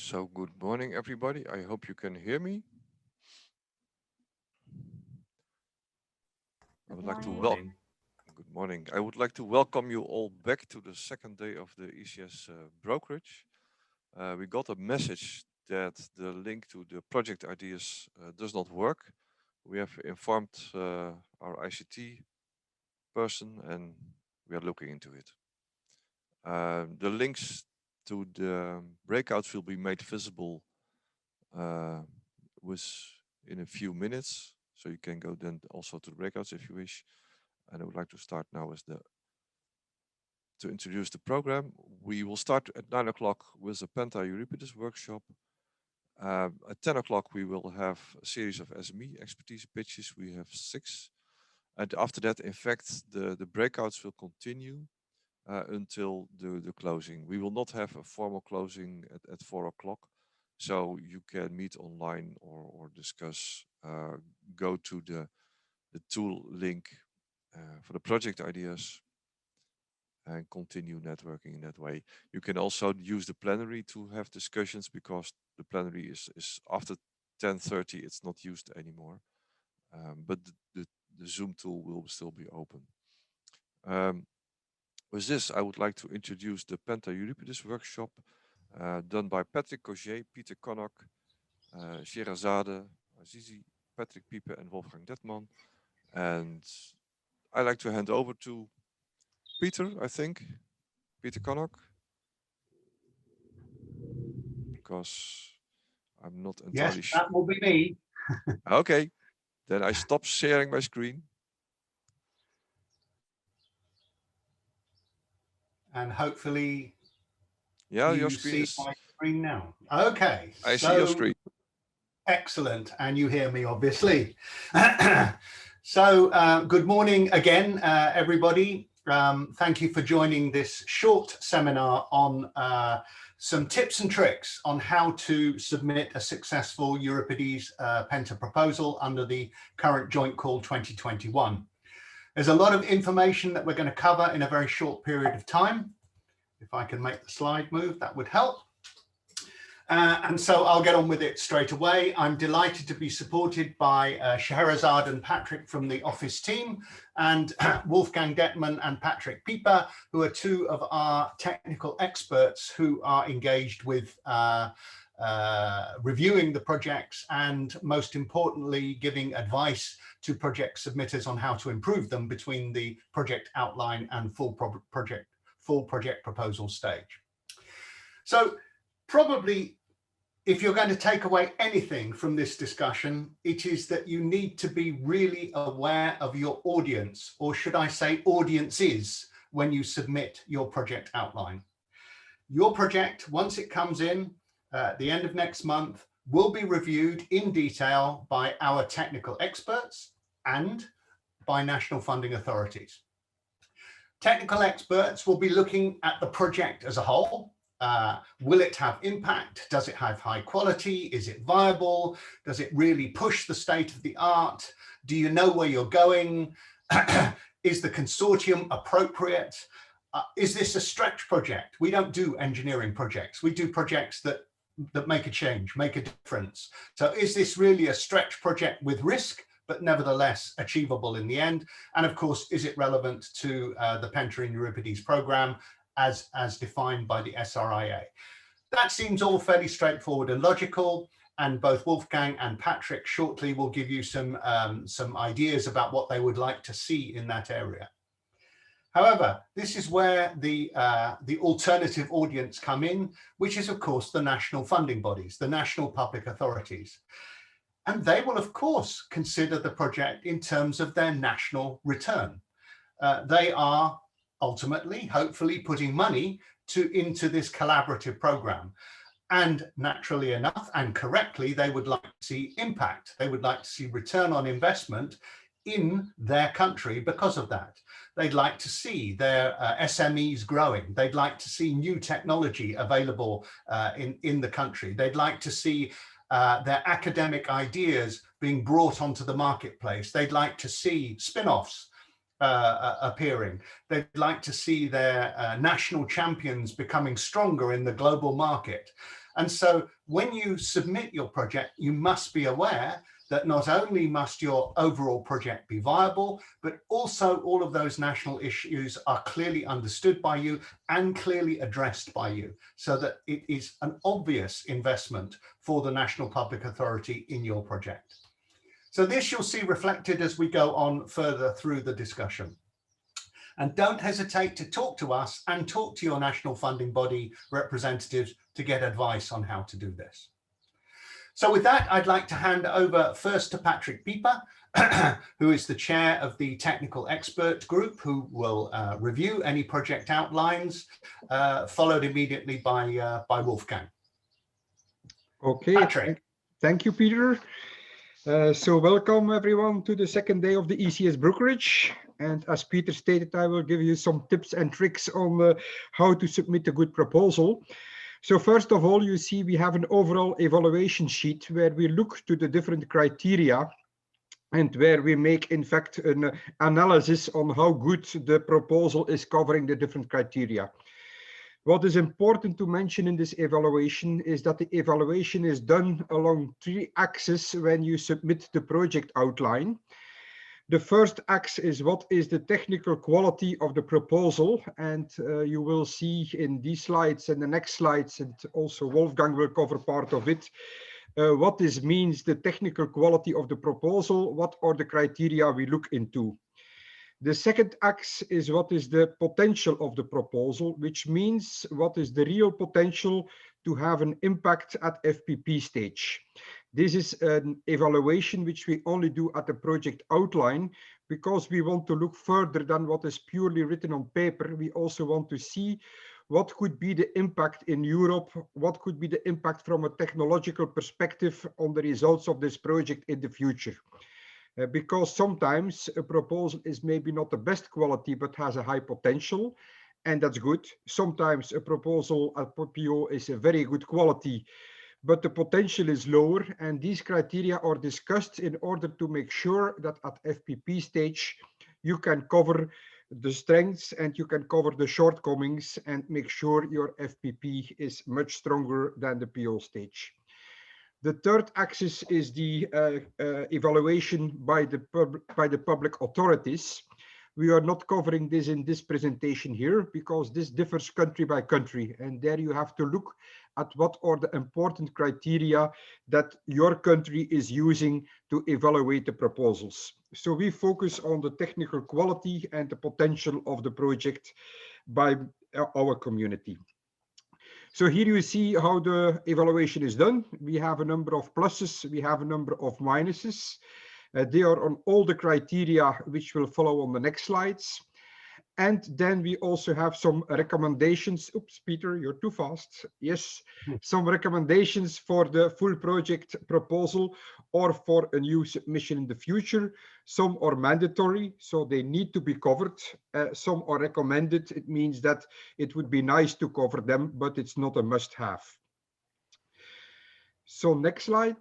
So good morning, everybody. I hope you can hear me. I would like to welcome. Good morning. I would like to welcome you all back to the second day of the ECS brokerage. We got a message that the link to the project ideas does not work. We have informed our ICT person and we are looking into it. The links to the breakouts will be made visible in a few minutes, so you can go then also to the breakouts if you wish. And I would like to start now to introduce the program. We will start at 9 o'clock with a Penta Euripides workshop. At 10 o'clock we will have a series of SME expertise pitches. We have 6. And after that, in fact, the breakouts will continue until the closing. We will not have a formal closing at 4 o'clock. So you can meet online or discuss, go to the tool link for the project ideas and continue networking in that way. You can also use the plenary to have discussions because the plenary is after 10:30, it's not used anymore. But the Zoom tool will still be open. With this, I would like to introduce the Penta Euripides workshop done by Patrick Cogez, Peter Connock, Scheherazade, Azizi, Patrick Pype and Wolfgang Dettmann. And I like to hand over to Peter, I think. Peter Connock. Because I'm not entirely sure. Yes, that will be me. Okay, then I stop sharing my screen. And hopefully your screen see my screen now. Okay. I see your screen. Excellent. And you hear me, obviously. So good morning again, everybody. Thank you for joining this short seminar on some tips and tricks on how to submit a successful Euripides Penta proposal under the current Joint Call 2021. There's a lot of information that we're going to cover in a very short period of time. If I can make the slide move, that would help. And so I'll get on with it straight away. I'm delighted to be supported by Scheherazade and Patrick from the office team, and Wolfgang Dettmann and Patrick Pype, who are 2 of our technical experts who are engaged with reviewing the projects and, most importantly, giving advice to project submitters on how to improve them between the project outline and full project proposal stage. So probably, if you're going to take away anything from this discussion, it is that you need to be really aware of your audience, or should I say audiences, when you submit your project outline. Your project, once it comes in at the end of next month, will be reviewed in detail by our technical experts and by national funding authorities. Technical experts will be looking at the project as a whole. Will it have impact? Does it have high quality? Is it viable? Does it really push the state of the art? Do you know where you're going? Is the consortium appropriate? Is this a stretch project? We don't do engineering projects. We do projects that make a change, make a difference. So is this really a stretch project with risk, but nevertheless achievable in the end? And of course, is it relevant to the Penta and Euripides program as defined by the SRIA? That seems all fairly straightforward and logical, and both Wolfgang and Patrick shortly will give you some ideas about what they would like to see in that area. However, this is where the alternative audience come in, which is of course the national funding bodies, the national public authorities. And they will of course consider the project in terms of their national return. They are ultimately, hopefully, putting money into this collaborative program. And naturally enough and correctly, they would like to see impact. They would like to see return on investment in their country because of that. They'd like to see their SMEs growing. They'd like to see new technology available in the country. They'd like to see their academic ideas being brought onto the marketplace. They'd like to see spin-offs appearing. They'd like to see their national champions becoming stronger in the global market. And so when you submit your project, you must be aware that not only must your overall project be viable, but also all of those national issues are clearly understood by you and clearly addressed by you, so that it is an obvious investment for the national public authority in your project. So this you'll see reflected as we go on further through the discussion. And don't hesitate to talk to us and talk to your national funding body representatives to get advice on how to do this. So with that, I'd like to hand over first to Patrick Pype, who is the chair of the technical expert group, who will review any project outlines, followed immediately by Wolfgang. Okay, Patrick. Thank you, Peter. So welcome everyone to the second day of the ECS Brokerage. And as Peter stated, I will give you some tips and tricks on how to submit a good proposal. So first of all, you see we have an overall evaluation sheet where we look to the different criteria and where we make, in fact, an analysis on how good the proposal is covering the different criteria. What is important to mention in this evaluation is that the evaluation is done along 3 axes when you submit the project outline. The first axis is what is the technical quality of the proposal, and you will see in these slides and the next slides, and also Wolfgang will cover part of it, what this means, the technical quality of the proposal, what are the criteria we look into. The second axis is what is the potential of the proposal, which means what is the real potential to have an impact at FPP stage. This is an evaluation which we only do at the project outline, because we want to look further than what is purely written on paper. We also want to see what could be the impact in Europe, what could be the impact from a technological perspective on the results of this project in the future. Because sometimes a proposal is maybe not the best quality, but has a high potential, and that's good. Sometimes a proposal at PO is a very good quality, but the potential is lower, and these criteria are discussed in order to make sure that at FPP stage, you can cover the strengths and you can cover the shortcomings and make sure your FPP is much stronger than the PO stage. The third axis is the evaluation by the public authorities. We are not covering this in this presentation here because this differs country by country, and there you have to look at what are the important criteria that your country is using to evaluate the proposals. So we focus on the technical quality and the potential of the project by our community. So here you see how the evaluation is done. We have a number of pluses, we have a number of minuses. They are on all the criteria which will follow on the next slides. And then we also have some recommendations. Oops, Peter, you're too fast. Yes, some recommendations for the full project proposal or for a new submission in the future. Some are mandatory, so they need to be covered. Some are recommended. It means that it would be nice to cover them, but it's not a must-have. So next slide.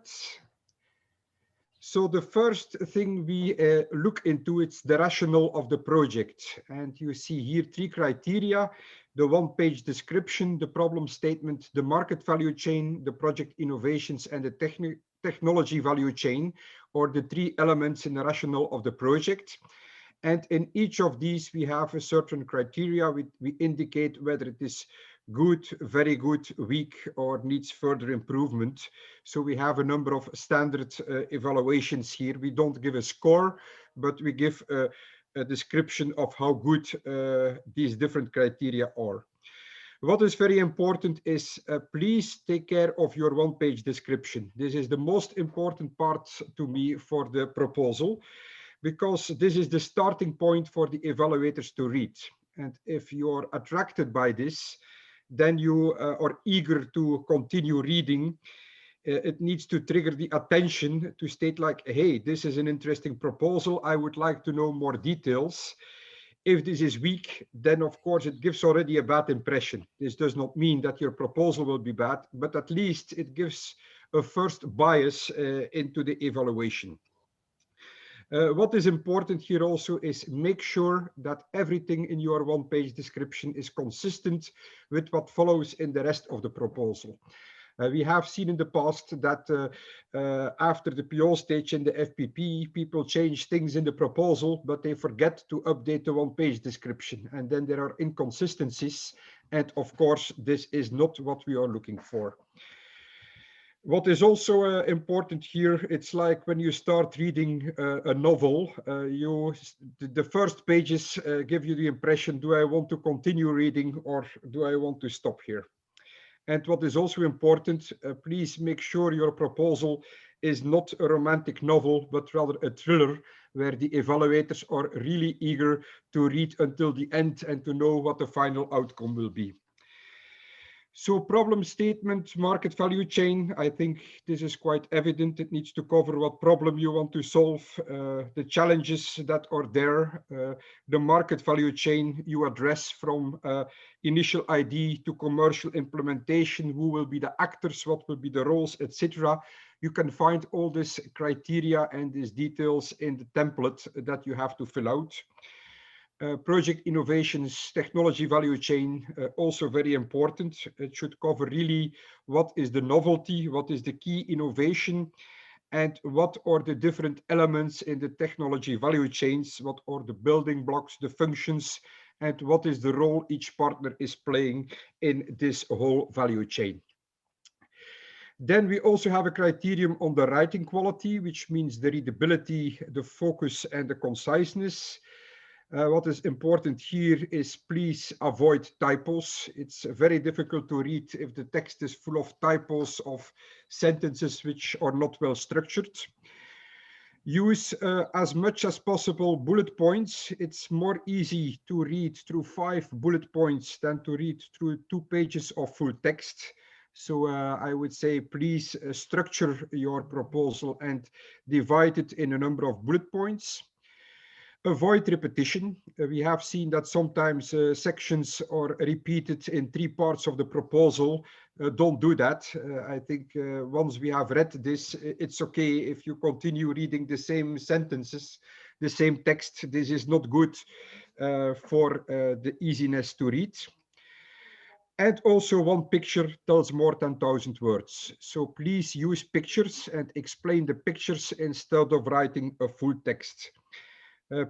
So the first thing we look into, it's the rationale of the project. And you see here 3 criteria: the one-page description, the problem statement, the market value chain, the project innovations, and the technology value chain, or the 3 elements in the rationale of the project. And in each of these, we have a certain criteria. We indicate whether it is good, very good, weak, or needs further improvement. So we have a number of standard evaluations here. We don't give a score, but we give a description of how good these different criteria are. What is very important is please take care of your one-page description. This is the most important part to me for the proposal, because this is the starting point for the evaluators to read. And if you're attracted by this, then you are eager to continue reading. It needs to trigger the attention to state like, hey, this is an interesting proposal. I would like to know more details. If this is weak, then of course it gives already a bad impression. This does not mean that your proposal will be bad, but at least it gives a first bias into the evaluation. What is important here also is make sure that everything in your one-page description is consistent with what follows in the rest of the proposal. We have seen in the past that after the PO stage in the FPP, people change things in the proposal, but they forget to update the one-page description. And then there are inconsistencies. And of course, this is not what we are looking for. What is also important here, it's like when you start reading a novel, the first pages give you the impression, do I want to continue reading or do I want to stop here? And what is also important, please make sure your proposal is not a romantic novel, but rather a thriller where the evaluators are really eager to read until the end and to know what the final outcome will be. So problem statement, market value chain, I think this is quite evident. It needs to cover what problem you want to solve, the challenges that are there, the market value chain you address from initial ID to commercial implementation, who will be the actors, what will be the roles, etc. You can find all this criteria and these details in the template that you have to fill out. Project innovations, technology value chain, also very important. It should cover really what is the novelty, what is the key innovation, and what are the different elements in the technology value chains, what are the building blocks, the functions, and what is the role each partner is playing in this whole value chain. Then we also have a criterion on the writing quality, which means the readability, the focus, and the conciseness. What is important here is please avoid typos. It's very difficult to read if the text is full of typos, of sentences which are not well structured. Use as much as possible bullet points. It's more easy to read through 5 bullet points than to read through 2 pages of full text. So I would say please structure your proposal and divide it in a number of bullet points. Avoid repetition. We have seen that sometimes sections are repeated in 3 parts of the proposal. Don't do that. I think once we have read this, it's okay if you continue reading the same sentences, the same text. This is not good for the easiness to read. And also, one picture tells more than 1,000 words. So please use pictures and explain the pictures instead of writing a full text.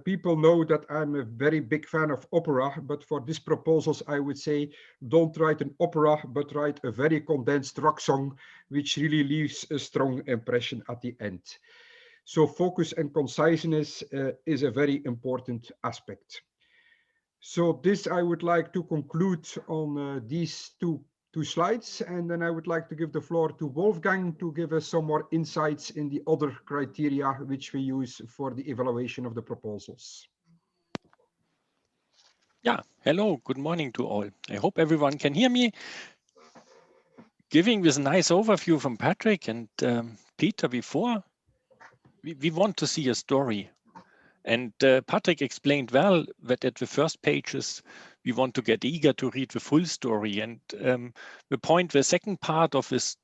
People know that I'm a very big fan of opera, but for these proposals, I would say don't write an opera, but write a very condensed rock song, which really leaves a strong impression at the end. So focus and conciseness is a very important aspect. So this I would like to conclude on these two slides, and then I would like to give the floor to Wolfgang to give us some more insights in the other criteria which we use for the evaluation of the proposals. Yeah, hello, good morning to all. I hope everyone can hear me. Giving this nice overview from Patrick and Peter before, we want to see a story. And Patrick explained well that at the first pages, we want to get eager to read the full story. And the second part of this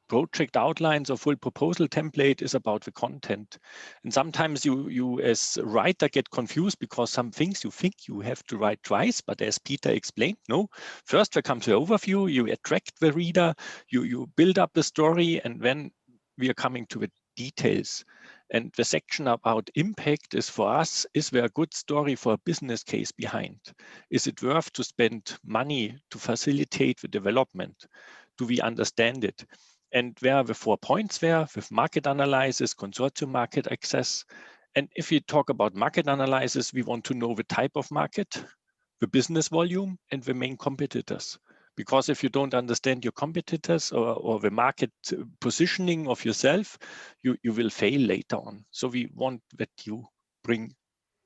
project outlines or full proposal template is about the content. And sometimes you as a writer get confused because some things you think you have to write twice, but as Peter explained, no. First there comes the overview, you attract the reader, you build up the story, and then we are coming to the details. And the section about impact is for us, is there a good story for a business case behind? Is it worth to spend money to facilitate the development? Do we understand it? And where are the 4 points there with market analysis, consortium market access? And if we talk about market analysis, we want to know the type of market, the business volume, and the main competitors. Because if you don't understand your competitors or the market positioning of yourself, you will fail later on. So we want that you bring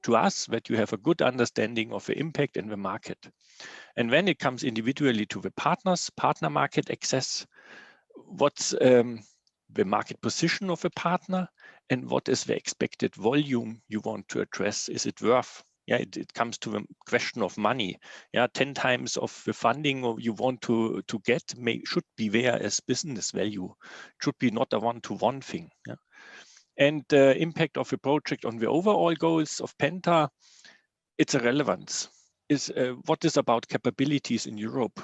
to us that you have a good understanding of the impact in the market. And when it comes individually to the partners, partner market access, what's the market position of a partner and what is the expected volume you want to address? Is it worth? Yeah, it comes to the question of money. Yeah, 10 times of the funding you want to get should be there as business value. It should be not a one-to-one thing. Yeah? And the impact of the project on the overall goals of Penta, it's a relevance. What is about capabilities in Europe?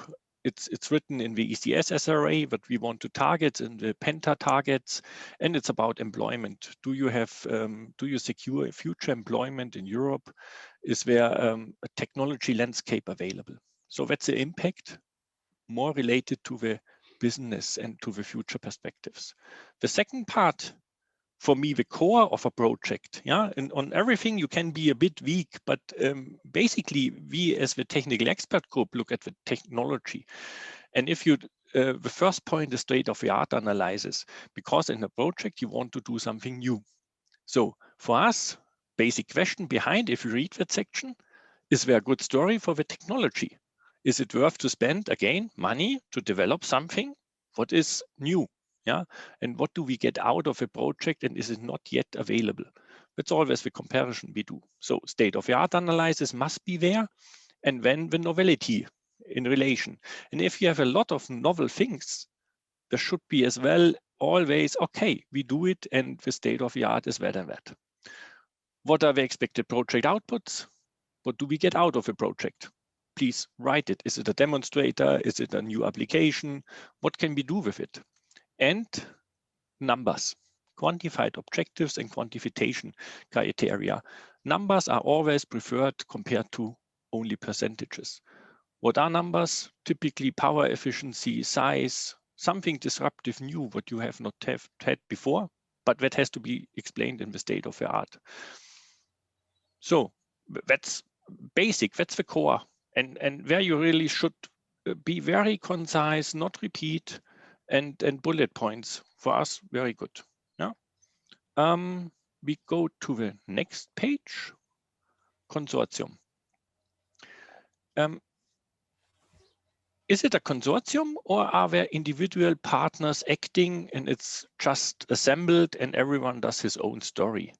It's written in the ECS SRA, but we want to target in the Penta targets, and it's about employment. Do you secure future employment in Europe? Is there a technology landscape available? So that's the impact, more related to the business and to the future perspectives. The second part, for me, the core of a project, yeah, and on everything you can be a bit weak, but basically we as the technical expert group look at the technology. And if you, the first point is state-of-the-art analysis, because in a project you want to do something new. So for us, basic question behind, if you read that section, is there a good story for the technology? Is it worth to spend, again, money to develop something? What is new? Yeah, and what do we get out of a project, and is it not yet available? That's always the comparison we do. So state-of-the-art analysis must be there, and then the novelty in relation. And if you have a lot of novel things, there should be as well always, okay, we do it, and the state-of-the-art is that and that. What are the expected project outputs? What do we get out of a project? Please write it. Is it a demonstrator? Is it a new application? What can we do with it? And numbers, quantified objectives and quantification criteria. Numbers are always preferred compared to only percentages. What are numbers? Typically power efficiency, size, something disruptive new, what you have not had before, but that has to be explained in the state of the art. So that's basic, that's the core. And where you really should be very concise, not repeat, and bullet points. For us, very good. Yeah. We go to the next page, consortium. Is it a consortium, or are there individual partners acting and it's just assembled and everyone does his own story?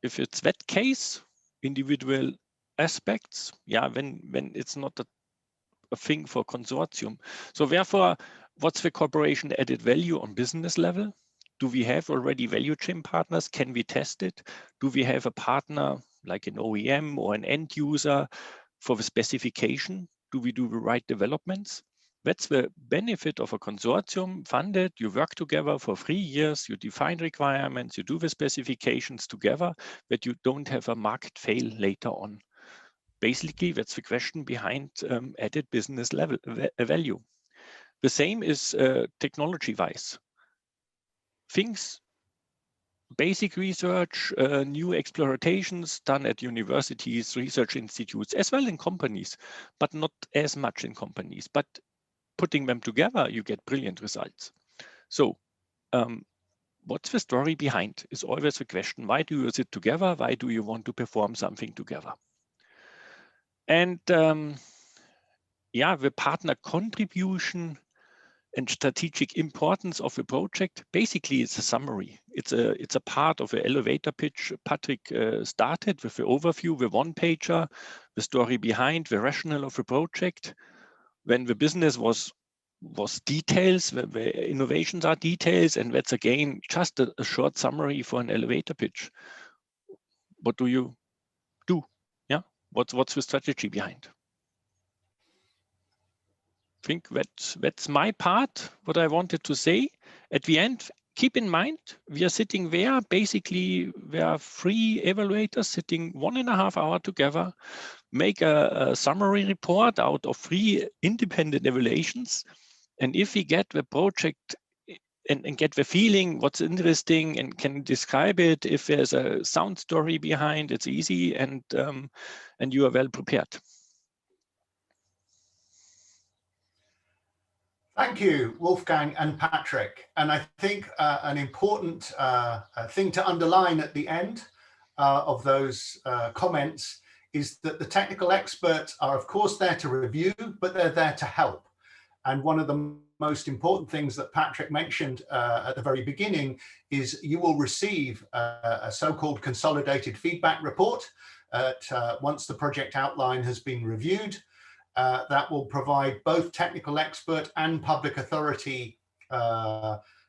If it's that case, individual aspects, yeah, when it's not a thing for consortium. So therefore, what's the corporation added value on business level? Do we have already value chain partners? Can we test it? Do we have a partner like an OEM or an end user for the specification? Do we do the right developments? That's the benefit of a consortium funded. You work together for 3 years, you define requirements, you do the specifications together, but you don't have a market fail later on. Basically, that's the question behind added business level value. The same is technology-wise. Things, basic research, new explorations done at universities, research institutes, as well in companies, but not as much in companies. But putting them together, you get brilliant results. So what's the story behind is always the question. Why do you sit together? Why do you want to perform something together? And yeah, the partner contribution and strategic importance of a project, basically it's a summary. It's a part of an elevator pitch. Patrick started with the overview, the one-pager, the story behind, the rationale of a project. When the business was details, the innovations are details, and that's again just a short summary for an elevator pitch. What do you do? Yeah, what's the strategy behind? I think that's my part, what I wanted to say. At the end, keep in mind, we are sitting there, basically, there are 3 evaluators sitting 1.5 hours together, make a summary report out of 3 independent evaluations. And if we get the project and get the feeling what's interesting and can describe it, if there's a sound story behind, it's easy, and you are well prepared. Thank you, Wolfgang and Patrick. And I think an important thing to underline at the end of those comments is that the technical experts are, of course, there to review, but they're there to help. And one of the most important things that Patrick mentioned at the very beginning is you will receive a so-called consolidated feedback report once the project outline has been reviewed. That will provide both technical expert and public authority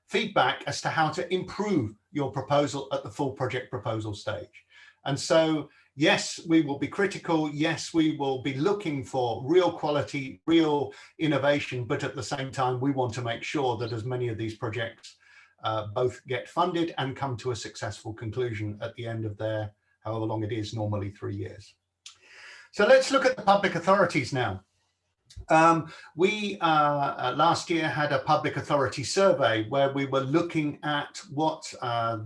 feedback as to how to improve your proposal at the full project proposal stage. And so Yes, we will be critical. Yes, we will be looking for real quality, real innovation, but at the same time, we want to make sure that as many of these projects both get funded and come to a successful conclusion at the end of their, however long it is, normally 3 years. So let's look at the public authorities now. We last year had a public authority survey where we were looking at what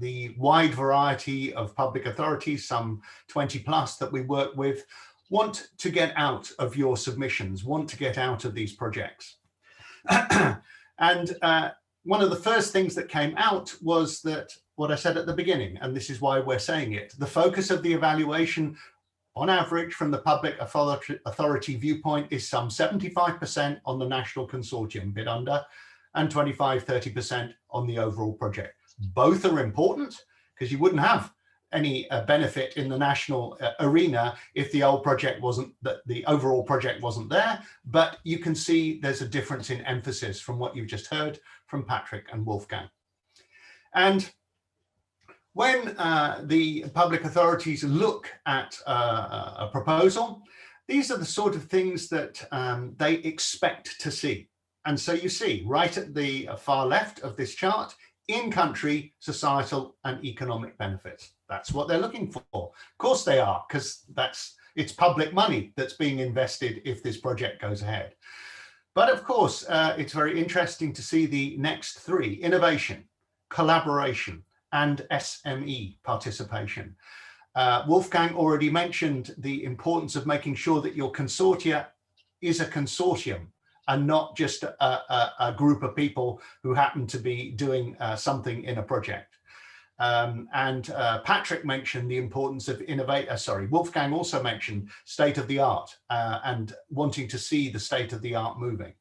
the wide variety of public authorities, some 20 plus that we work with, want to get out of your submissions, want to get out of these projects. And one of the first things that came out was that what I said at the beginning, and this is why we're saying it, the focus of the evaluation on average from the public authority viewpoint is some 75% on the national consortium bid under and 25–30% on the overall project. Both are important because you wouldn't have any benefit in the national arena if the old project wasn't, the overall project wasn't there, but you can see there's a difference in emphasis from what you've just heard from Patrick and Wolfgang. And when the public authorities look at a proposal, these are the sort of things that they expect to see. And so you see right at the far left of this chart, in-country societal and economic benefits. That's what they're looking for. Of course they are, because it's public money that's being invested if this project goes ahead. But of course, it's very interesting to see the next three: innovation, collaboration, and SME participation. Wolfgang already mentioned the importance of making sure that your consortia is a consortium and not just a group of people who happen to be doing something in a project. Patrick mentioned the importance of Wolfgang also mentioned state of the art and wanting to see the state of the art moving.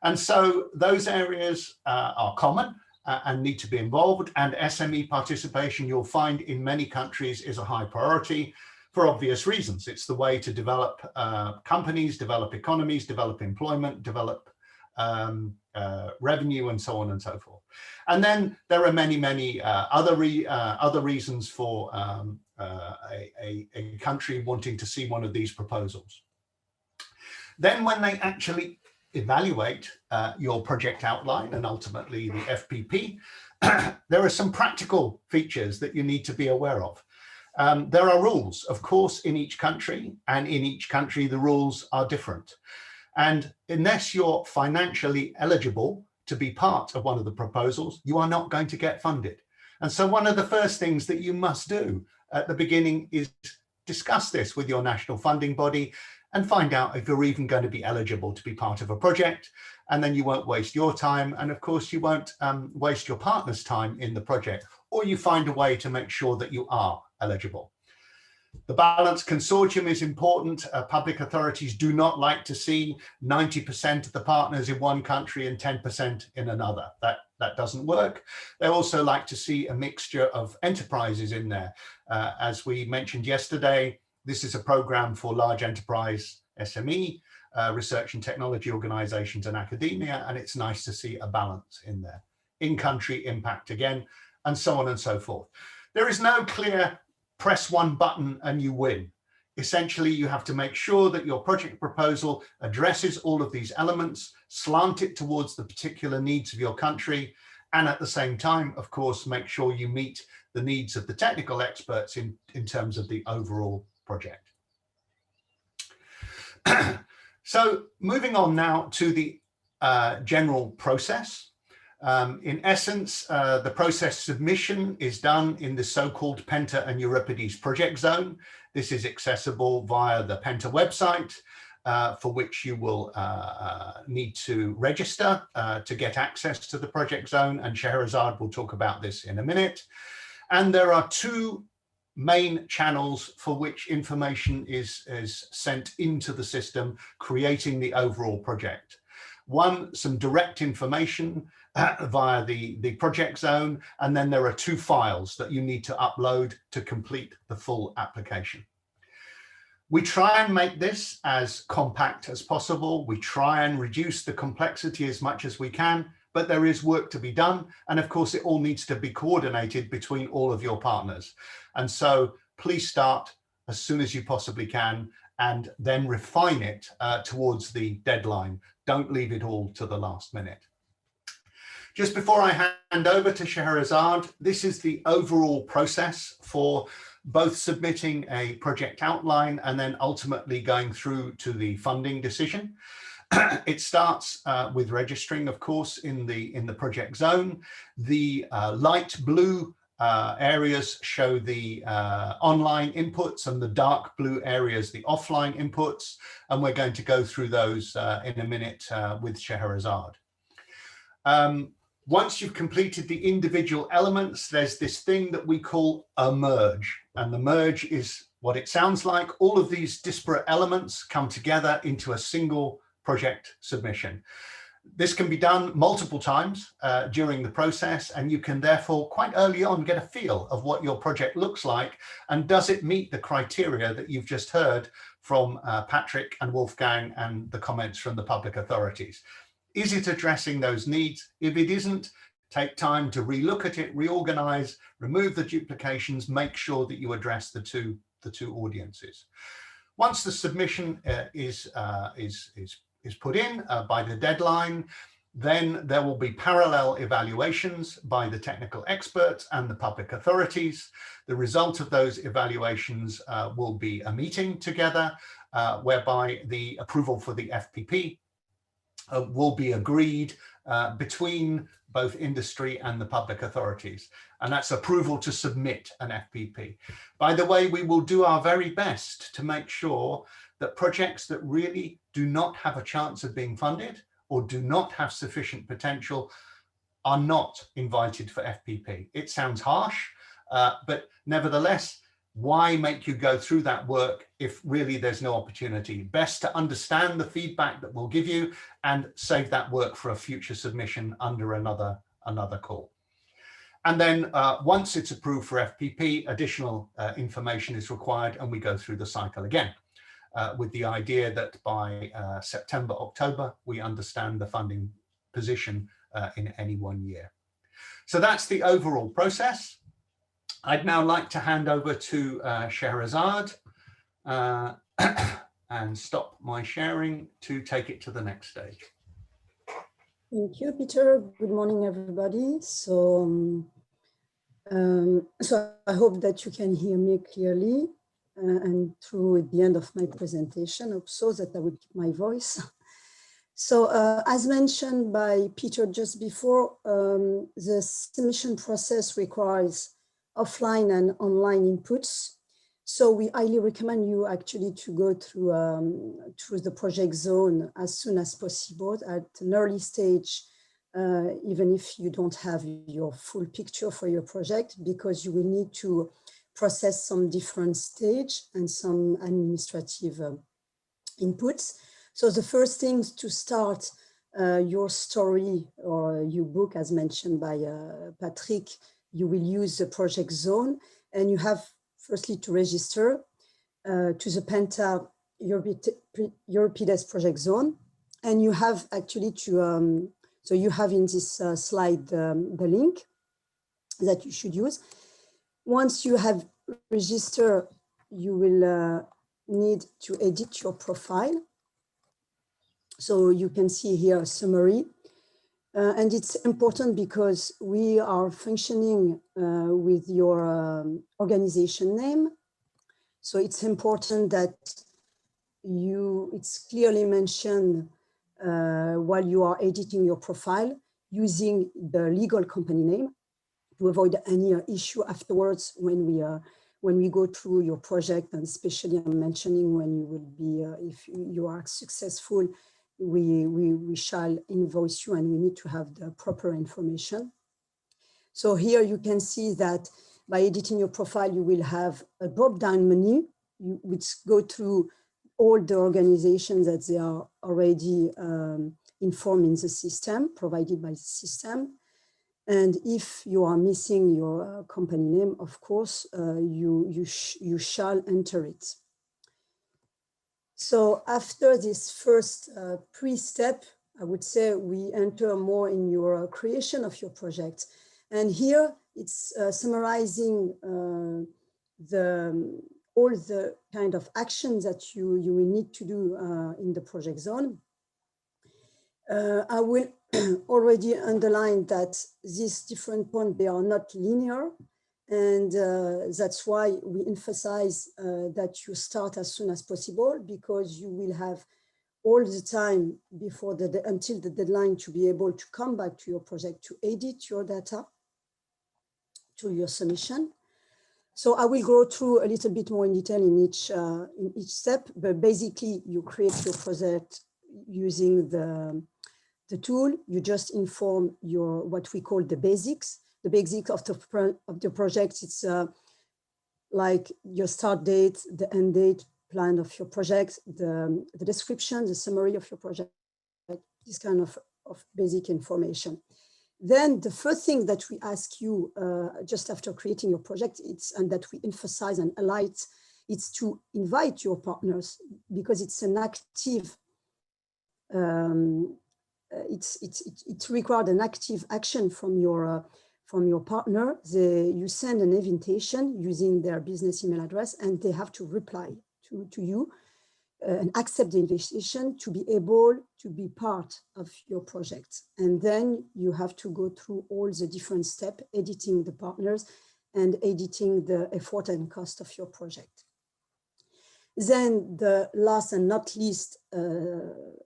And so those areas are common and need to be involved, and SME participation, you'll find in many countries, is a high priority for obvious reasons. It's the way to develop companies, develop economies, develop employment, develop revenue, and so on and so forth. And then there are many other reasons for a country wanting to see one of these proposals. Then when they actually evaluate your project outline and ultimately the FPP, there are some practical features that you need to be aware of. There are rules, of course, in each country, and in each country the rules are different. And unless you're financially eligible to be part of one of the proposals, you are not going to get funded. And so one of the first things that you must do at the beginning is discuss this with your national funding body and find out if you're even going to be eligible to be part of a project. And then you won't waste your time. And of course, you won't waste your partner's time in the project, or you find a way to make sure that you are eligible. The balanced consortium is important. Public authorities do not like to see 90% of the partners in one country and 10% in another. That doesn't work. They also like to see a mixture of enterprises in there. As we mentioned yesterday, this is a program for large enterprise, SME, research and technology organizations and academia, and it's nice to see a balance in there. In-country impact again, and so on and so forth. There is no clear press one button and you win. Essentially, you have to make sure that your project proposal addresses all of these elements, slant it towards the particular needs of your country, and at the same time, of course, make sure you meet the needs of the technical experts in terms of the overall project. So moving on now to the general process. In essence, the process submission is done in the so-called Penta and Euripides project zone. This is accessible via the Penta website, for which you will need to register to get access to the project zone, and Scheherazade will talk about this in a minute. And there are two main channels for which information is sent into the system, creating the overall project. One, some direct information via the project zone, and then there are two files that you need to upload to complete the full application. We try and make this as compact as possible. We try and reduce the complexity as much as we can, but there is work to be done. And of course, it all needs to be coordinated between all of your partners. And so please start as soon as you possibly can, and then refine it towards the deadline. Don't leave it all to the last minute. Just before I hand over to Scheherazade, this is the overall process for both submitting a project outline and then ultimately going through to the funding decision. It starts with registering, of course, in the project zone. The light blue areas show the online inputs, and the dark blue areas the offline inputs. And we're going to go through those in a minute with Scheherazade. Once you've completed the individual elements, there's this thing that we call a merge. And the merge is what it sounds like. All of these disparate elements come together into a single project submission. This can be done multiple times during the process, and you can therefore quite early on get a feel of what your project looks like, and does it meet the criteria that you've just heard from Patrick and Wolfgang and the comments from the public authorities. Is it addressing those needs? If it isn't, take time to relook at it, reorganize, remove the duplications, make sure that you address the two audiences. Once the submission is put in by the deadline, then there will be parallel evaluations by the technical experts and the public authorities. The result of those evaluations will be a meeting together whereby the approval for the FPP will be agreed between both industry and the public authorities. And that's approval to submit an FPP. By the way, we will do our very best to make sure that projects that really do not have a chance of being funded or do not have sufficient potential are not invited for FPP. It sounds harsh, but nevertheless, why make you go through that work if really there's no opportunity? Best to understand the feedback that we'll give you and save that work for a future submission under another call. And then once it's approved for FPP, additional information is required, and we go through the cycle again with the idea that by September, October, we understand the funding position in any 1 year. So that's the overall process. I'd now like to hand over to Scheherazade and stop my sharing to take it to the next stage. Thank you, Peter. Good morning, everybody. So I hope that you can hear me clearly and through the end of my presentation, also that I would keep my voice. So as mentioned by Peter just before, the submission process requires offline and online inputs. So we highly recommend you actually to go through the project zone as soon as possible at an early stage, even if you don't have your full picture for your project, because you will need to process some different stage and some administrative inputs. So the first thing is to start your story or your book, as mentioned by Patrick. You will use the project zone, and you have firstly to register to the Penta EURIPIDES project zone. And you have actually to, so you have in this slide the link that you should use. Once you have registered, you will need to edit your profile. So you can see here a summary. And it's important because we are functioning with your organization name. So it's important that it's clearly mentioned while you are editing your profile using the legal company name to avoid any issue afterwards when we go through your project, and especially I'm mentioning when you will be, if you are successful, we shall invoice you, and we need to have the proper information. So here you can see that by editing your profile, you will have a drop-down menu, which go through all the organizations that they are already informed in the system, provided by the system. And if you are missing your company name, of course, you shall enter it. So after this first pre-step, I would say we enter more in your creation of your project. And here it's summarizing all all the kind of actions that you will need to do in the project zone. I will already underline that these different points, they are not linear. And that's why we emphasize that you start as soon as possible, because you will have all the time before until the deadline to be able to come back to your project to edit your data to your submission. So I will go through a little bit more in detail in each step, but basically you create your project using the tool. You just inform what we call the basics. The basics of the project, it's like your start date, the end date, plan of your project, the description, the summary of your project, this kind of basic information. Then the first thing that we ask you just after creating your project, and that we emphasize and highlight, it's to invite your partners, because it's an active, it required an active action from your partner. You send an invitation using their business email address, and they have to reply to you and accept the invitation to be able to be part of your project. And then you have to go through all the different steps, editing the partners and editing the effort and cost of your project. Then the last and not least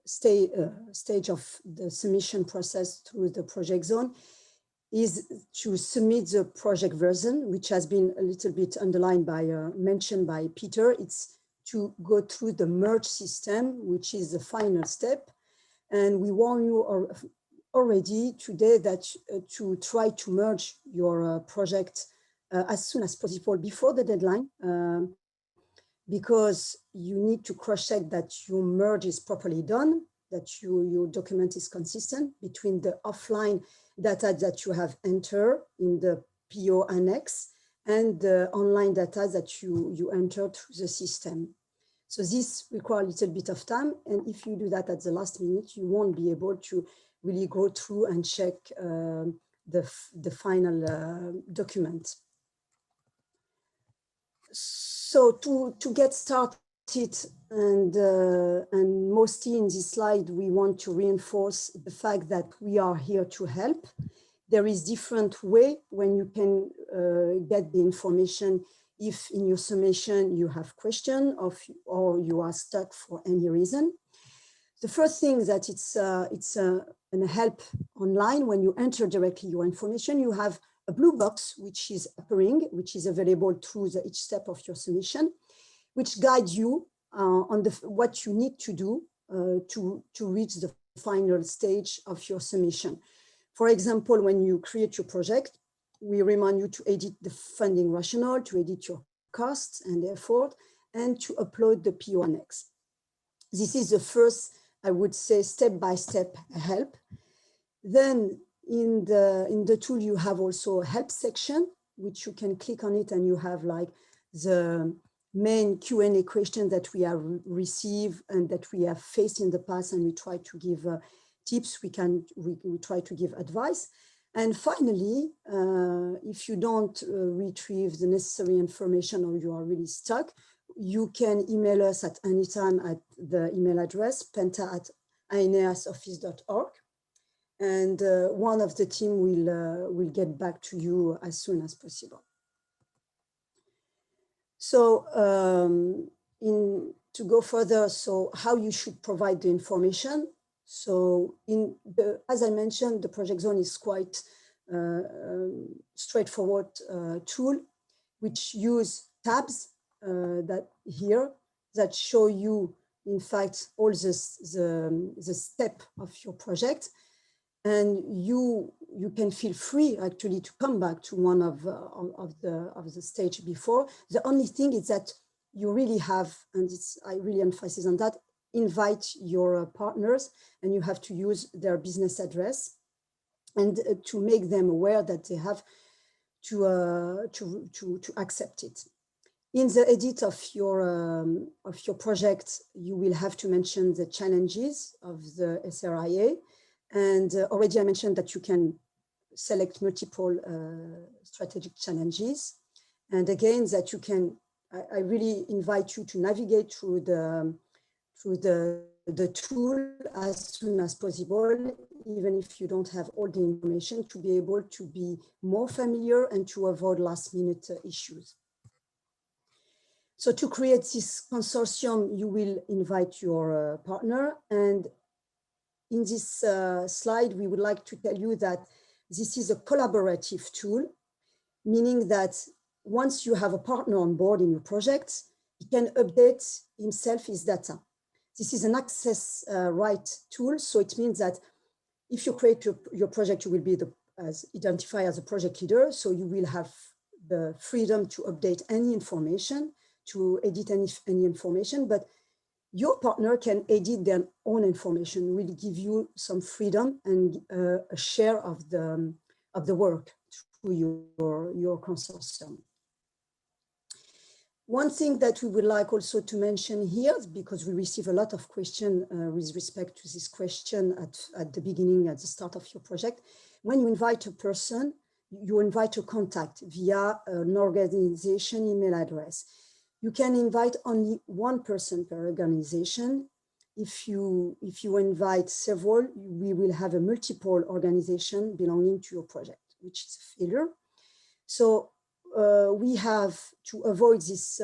stage of the submission process through the project zone is to submit the project version, which has been a little bit underlined by, mentioned by Peter. It's to go through the merge system, which is the final step. And we warn you already today that to try to merge your project as soon as possible before the deadline, because you need to cross-check that your merge is properly done, that your document is consistent between the offline data that you have entered in the PO Annex and the online data that you enter through the system. So this requires a little bit of time. And if you do that at the last minute, you won't be able to really go through and check the final document. So to get started, and mostly in this slide, we want to reinforce the fact that we are here to help. There is different way when you can get the information. If in your submission you have question or you are stuck for any reason. The first thing that it's a help online. When you enter directly your information, you have a blue box which is appearing, which is available through each step of your submission, which guides you on what you need to do to reach the final stage of your submission. For example, when you create your project, we remind you to edit the funding rationale, to edit your costs and effort, and to upload the PO Annex. This is the first, I would say, step-by-step help. Then in the tool, you have also a help section, which you can click on it, and you have like the main Q&A question that we have received and that we have faced in the past, and we try to give tips, we try to give advice. And finally, if you don't retrieve the necessary information or you are really stuck, you can email us at any time at the email address penta@aeneasoffice.org. And one of the team will get back to you as soon as possible. So to go further, so how you should provide the information. So as I mentioned, the project zone is quite straightforward tool, which use tabs that show you, in fact, all the step of your project. And you can feel free actually to come back to one of the stage before. The only thing is that you really have, and I really emphasize on that, invite your partners, and you have to use their business address and to make them aware that they have to accept it. In the edit of your project, you will have to mention the challenges of the SRIA. And already I mentioned that you can select multiple strategic challenges. And again, that you can I really invite you to navigate through the tool as soon as possible, even if you don't have all the information, to be able to be more familiar and to avoid last-minute issues. So to create this consortium, you will invite your partner. And in this slide, we would like to tell you that this is a collaborative tool, meaning that once you have a partner on board in your project, he can update himself his data. This is an access right tool. So it means that if you create your project, you will be identified as a project leader. So you will have the freedom to update any information, to edit any information, but your partner can edit their own information. Will give you some freedom and a share of the work through your consortium. One thing that we would like also to mention here, because we receive a lot of questions with respect to this question at the beginning, at the start of your project. When you invite a person, you invite a contact via an organization email address. You can invite only one person per organization. If you invite several, we will have a multiple organization belonging to your project, which is a failure. So we have to avoid this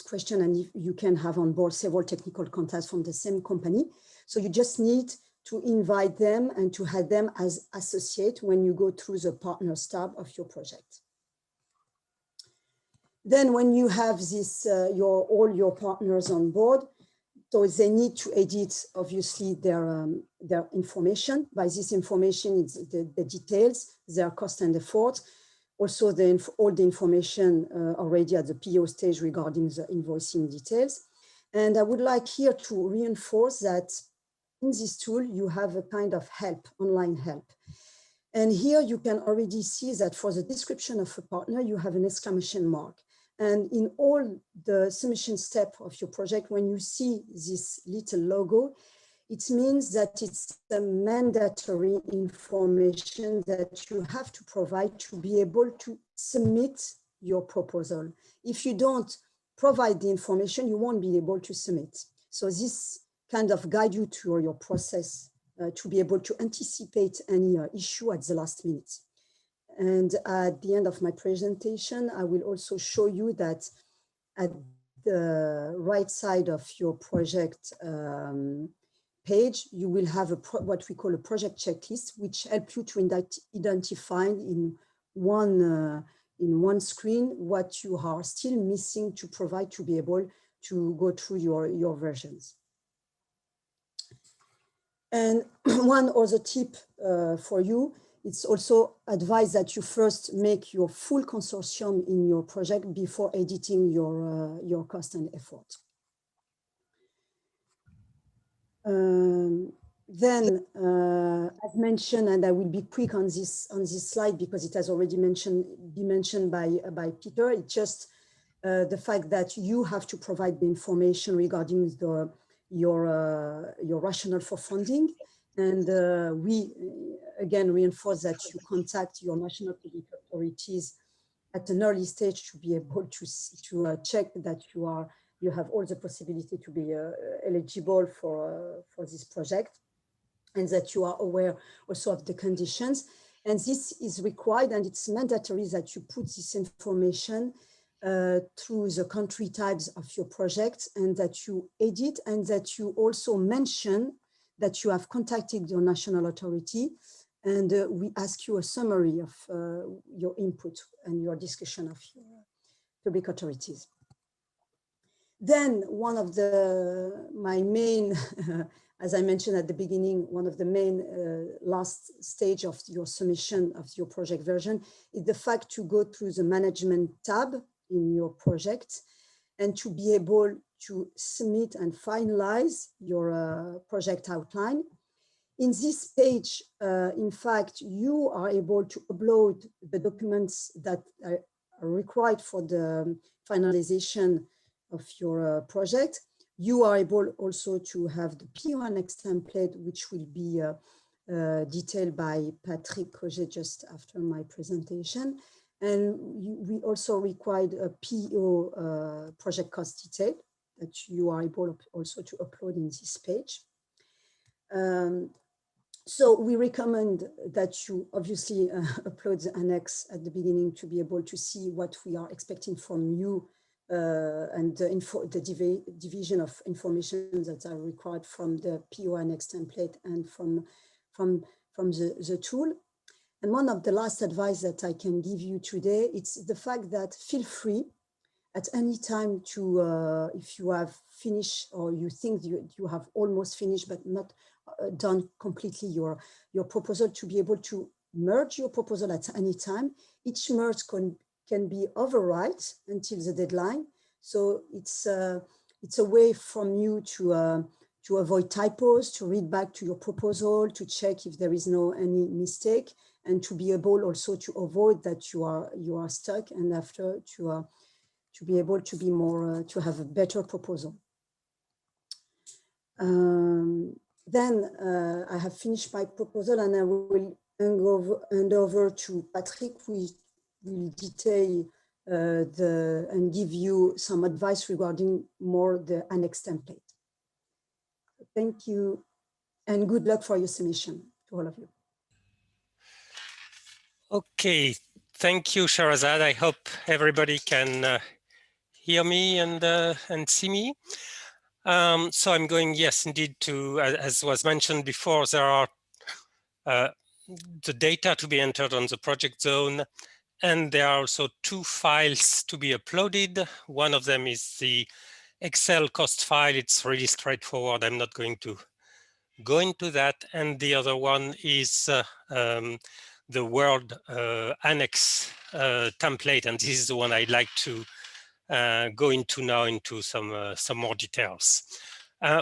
question, and you can have on board several technical contacts from the same company. So you just need to invite them and to have them as associate when you go through the partners tab of your project. Then when you have this, all your partners on board, so they need to edit, obviously, their information. By this information, it's the details, their cost and effort. Also, all the information already at the PO stage regarding the invoicing details. And I would like here to reinforce that in this tool, you have a kind of help, online help. And here you can already see that for the description of a partner, you have an exclamation mark. And in all the submission step of your project, when you see this little logo, it means that it's a mandatory information that you have to provide to be able to submit your proposal. If you don't provide the information, you won't be able to submit. So this kind of guide you through your process to be able to anticipate any issue at the last minute. And at the end of my presentation, I will also show you that at the right side of your project page, you will have what we call a project checklist, which helps you to identify in one screen what you are still missing to provide to be able to go through your versions. And one other tip for you, it's also advised that you first make your full consortium in your project before editing your cost and effort. Then, as mentioned, and I will be quick on this slide because it has already been mentioned by Peter. It's just the fact that you have to provide the information regarding your rationale for funding, and we again reinforce that you contact your national public authorities at an early stage to be able to check that you have all the possibility to be eligible for this project, and that you are aware also of the conditions. And this is required, and it's mandatory that you put this information through the country types of your project, and that you edit, and that you also mention that you have contacted your national authority, and we ask you a summary of your input and your discussion of your public authorities. Then one of my main, as I mentioned at the beginning, one of the main last stage of your submission of your project version is the fact to go through the management tab in your project and to be able to submit and finalize your project outline. In this page, in fact, you are able to upload the documents that are required for the finalization of your project. You are able also to have the PO Annex template, which will be detailed by Patrick Cogez just after my presentation. And we also required a PO project cost detail that you are able also to upload in this page. So we recommend that you obviously upload the annex at the beginning to be able to see what we are expecting from you and the division of information that are required from the PO annex template and from the tool. And one of the last advice that I can give you today, it's the fact that feel free at any time to, if you have finished or you think you have almost finished but not done completely your proposal, to be able to merge your proposal at any time. Each merge can be overwrite until the deadline. So it's a way from you to avoid typos, to read back to your proposal, to check if there is any mistake, and to be able also to avoid that you are stuck, and after to be able to be more to have a better proposal. Then I have finished my proposal, and I will hand over to Patrick, who will detail and give you some advice regarding more the annex template. Thank you, and good luck for your submission to all of you. Okay, thank you, Scheherazade. I hope everybody can hear me and see me. So I'm going, yes, indeed, to, as was mentioned before, there are the data to be entered on the project zone, and there are also two files to be uploaded. One of them is the Excel cost file. It's really straightforward. I'm not going to go into that. And the other one is the Word Annex template, and this is the one I'd like to go into now into some more details.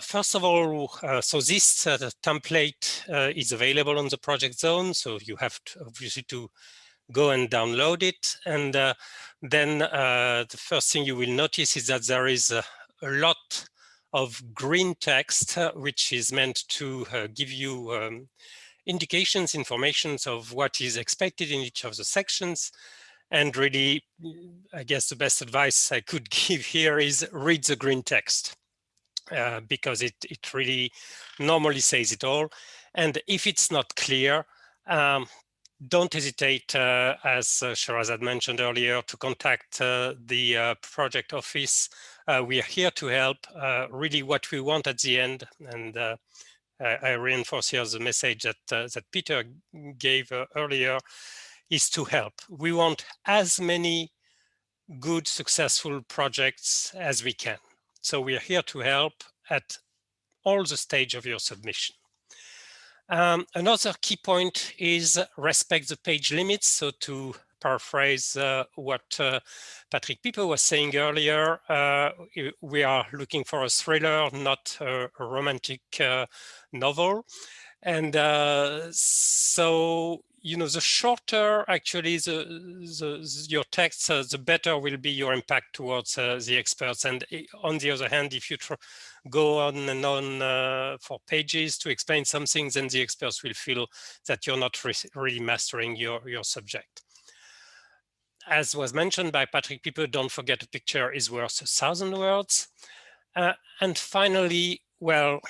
First of all, so this template is available on the project zone, so you have to obviously to go and download it. And then the first thing you will notice is that there is a lot of green text, which is meant to give you indications, informations of what is expected in each of the sections. And really, I guess the best advice I could give here is read the green text, because it really normally says it all. And if it's not clear, don't hesitate, as Scheherazade mentioned earlier, to contact the project office. We are here to help. Really what we want at the end, and I reinforce here the message that Peter gave earlier, is to help. We want as many good, successful projects as we can. So we are here to help at all the stage of your submission. Another key point is respect the page limits. So to paraphrase what Patrick Pype was saying earlier, we are looking for a thriller, not a romantic novel. And so, you know, the shorter actually your text, the better will be your impact towards the experts. And on the other hand, if you go on and on for pages to explain some things, then the experts will feel that you're not really mastering your subject. As was mentioned by Patrick Pype, don't forget a picture is worth 1,000 words. And finally, well,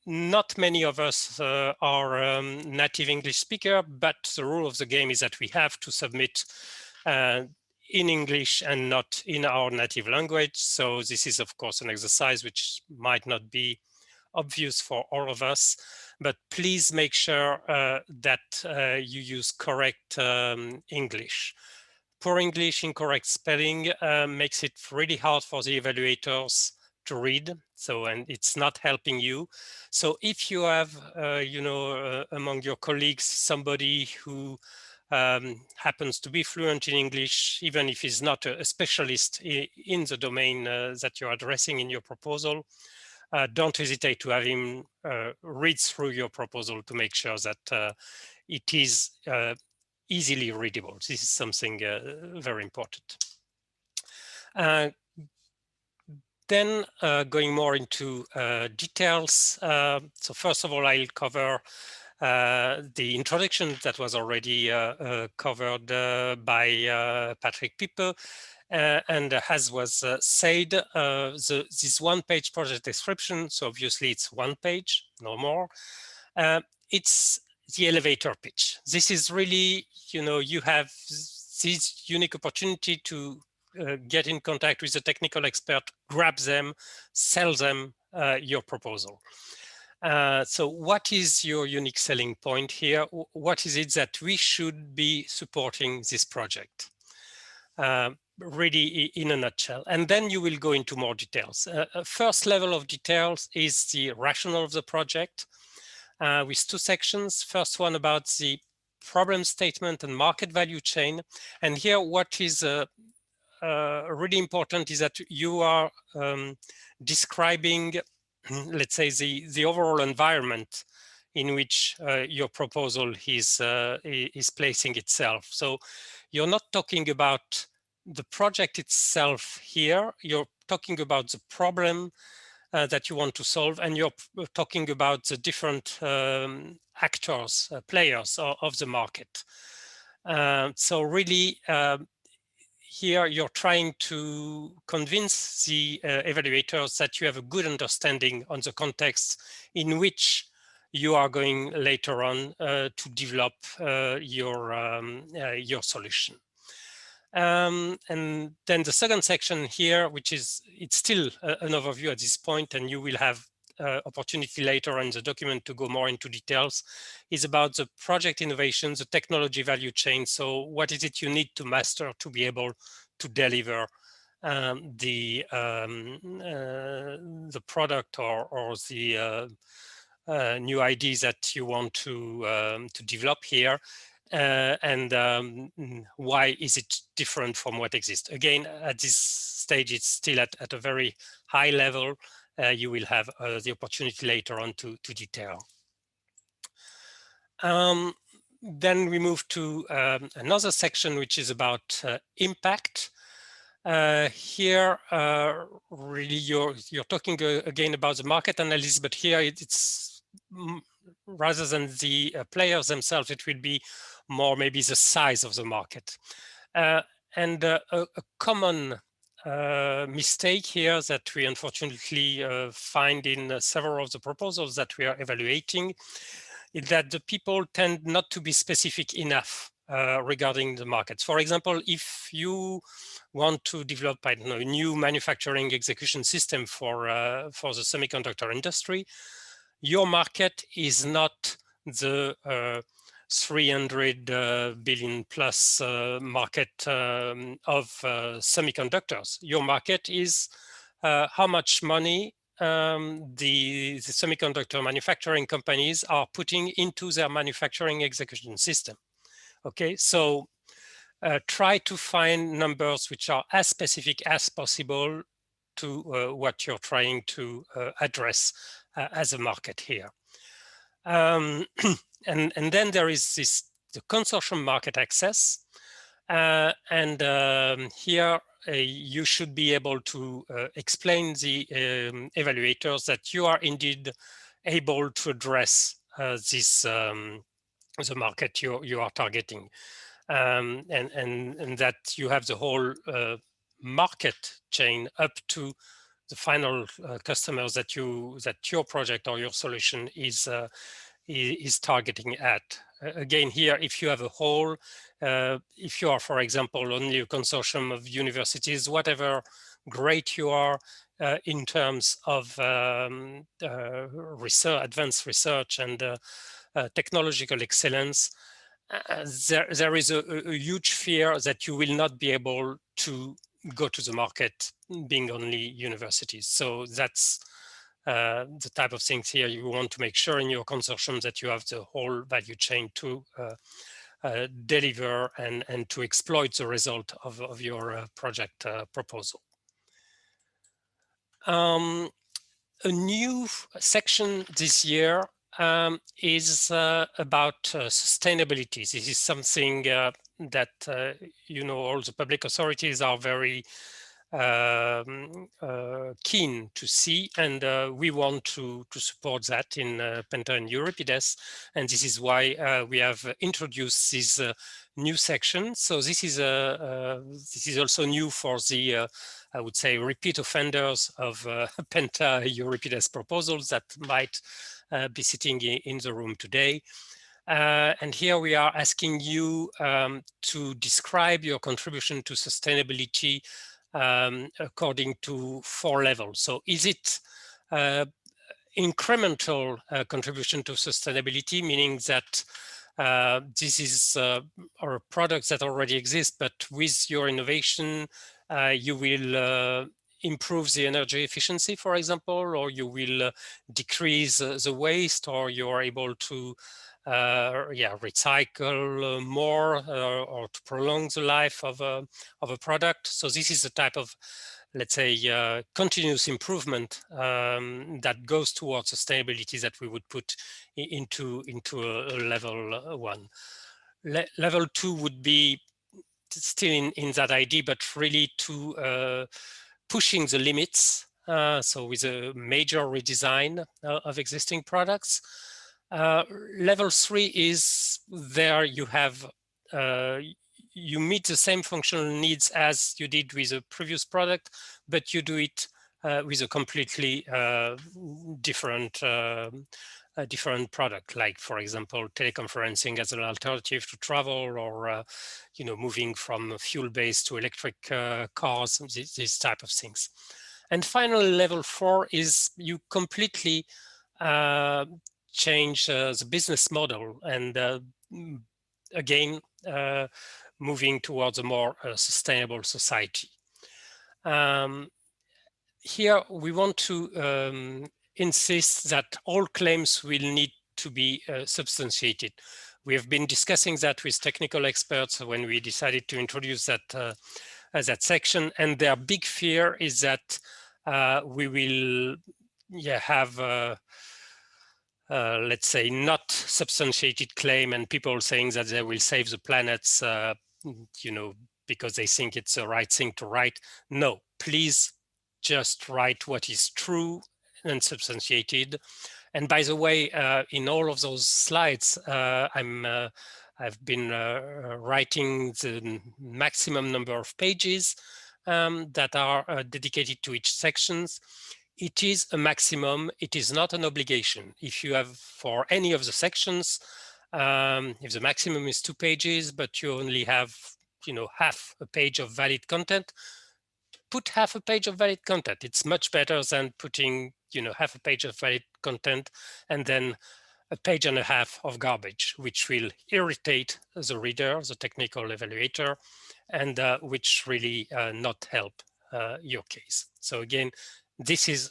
not many of us are native English speaker, but the rule of the game is that we have to submit in English and not in our native language. So this is, of course, an exercise which might not be obvious for all of us, but please make sure that you use correct English. Poor English, incorrect spelling makes it really hard for the evaluators to read. So, and it's not helping you. So if you have, you know, among your colleagues, somebody who happens to be fluent in English, even if he's not a specialist in the domain that you're addressing in your proposal, don't hesitate to have him read through your proposal to make sure that it is easily readable. This is something very important. Then going more into details. So first of all, I'll cover the introduction that was already covered by Patrick Pype. And as was said, this one-page project description, so obviously it's one page, no more. It's the elevator pitch. This is really, you have this unique opportunity to get in contact with a technical expert, grab them, sell them your proposal. So what is your unique selling point here? What is it that we should be supporting this project? Really in a nutshell. And then you will go into more details. First level of details is the rationale of the project with two sections. First one about the problem statement and market value chain. And here what is really important is that you are describing, let's say, the overall environment in which your proposal is placing itself. So you're not talking about the project itself here, you're talking about the problem that you want to solve, and you're talking about the different actors, players of the market. So really, here you're trying to convince the evaluators that you have a good understanding on the context in which you are going later on to develop your solution. And then the second section here, which is, it's still an overview at this point, and you will have opportunity later in the document to go more into details, is about the project innovation, the technology value chain. So what is it you need to master to be able to deliver the product or the new ideas that you want to develop here. And why is it different from what exists? Again, at this stage, it's still at a very high level. You will have the opportunity later on to detail. Then we move to another section, which is about impact. Here, really, you're talking again about the market analysis, but here it's rather than the players themselves, it will be more maybe the size of the market. And a common mistake here that we unfortunately find in several of the proposals that we are evaluating is that the people tend not to be specific enough regarding the markets. For example, if you want to develop, I don't know, a new manufacturing execution system for the semiconductor industry, your market is not the 300 billion plus market of semiconductors. Your market is how much money the semiconductor manufacturing companies are putting into their manufacturing execution system. Okay, so try to find numbers which are as specific as possible to what you're trying to address as a market here. And then there is the consortium market access. Here you should be able to explain the evaluators that you are indeed able to address the market you are targeting, and that you have the whole market chain up to the final customers that your project or your solution is targeting at. Again, here, if you have a whole, if you are, for example, only a consortium of universities, whatever great you are in terms of research, advanced research and technological excellence, there is a huge fear that you will not be able to go to the market being only universities. So that's the type of things here you want to make sure in your consortium that you have the whole value chain to deliver and to exploit the result of your project proposal. A new section this year is about sustainability. This is something that, all the public authorities are very keen to see, and we want to support that in Penta and Euripides, and this is why we have introduced this new section. So this is also new for the I would say repeat offenders of Penta Euripides proposals that might be sitting in the room today. And here we are asking you to describe your contribution to sustainability according to 4 levels. So is it incremental contribution to sustainability, meaning that this is our products that already exist, but with your innovation, you will improve the energy efficiency, for example, or you will decrease the waste, or you are able to recycle more or to prolong the life of a product. So this is the type of, let's say, continuous improvement that goes towards sustainability that we would put into a level 1. Level 2 would be still in that idea, but really to pushing the limits. So with a major redesign of existing products. Level 3 is there you have you meet the same functional needs as you did with a previous product, but you do it with a completely different product, like, for example, teleconferencing as an alternative to travel, or moving from fuel-based to electric cars, these type of things. And finally, level 4 is you completely change the business model, and again, moving towards a more sustainable society. Here we want to insist that all claims will need to be substantiated. We have been discussing that with technical experts when we decided to introduce that that section, and their big fear is that we will have let's say not substantiated claim, and people saying that they will save the planets, because they think it's the right thing to write. No, please just write what is true and substantiated. And by the way, in all of those slides, I've been writing the maximum number of pages that are dedicated to each sections. It is a maximum, it is not an obligation. If you have, for any of the sections, if the maximum is 2 pages, but you only have, half a page of valid content, put half a page of valid content. It's much better than putting, half a page of valid content and then a page and a half of garbage, which will irritate the reader, the technical evaluator, and which really not help your case. So again, this is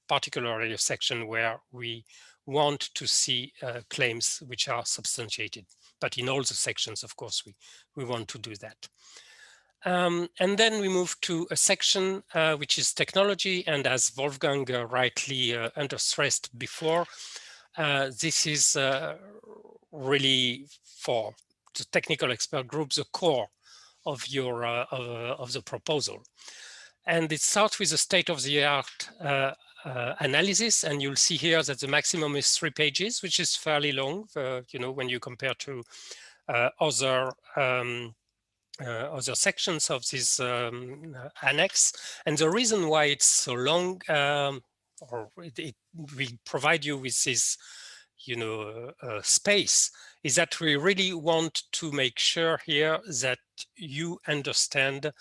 particularly a section where we want to see claims which are substantiated. But in all the sections, of course, we want to do that. And then we move to a section which is technology. And as Wolfgang rightly understressed before, this is really for the technical expert group, the core of your of the proposal. And it starts with a state-of-the-art analysis, and you'll see here that the maximum is 3 pages, which is fairly long, when you compare to other sections of this annex. And the reason why it's so long, or it will provide you with this, space, is that we really want to make sure here that you understand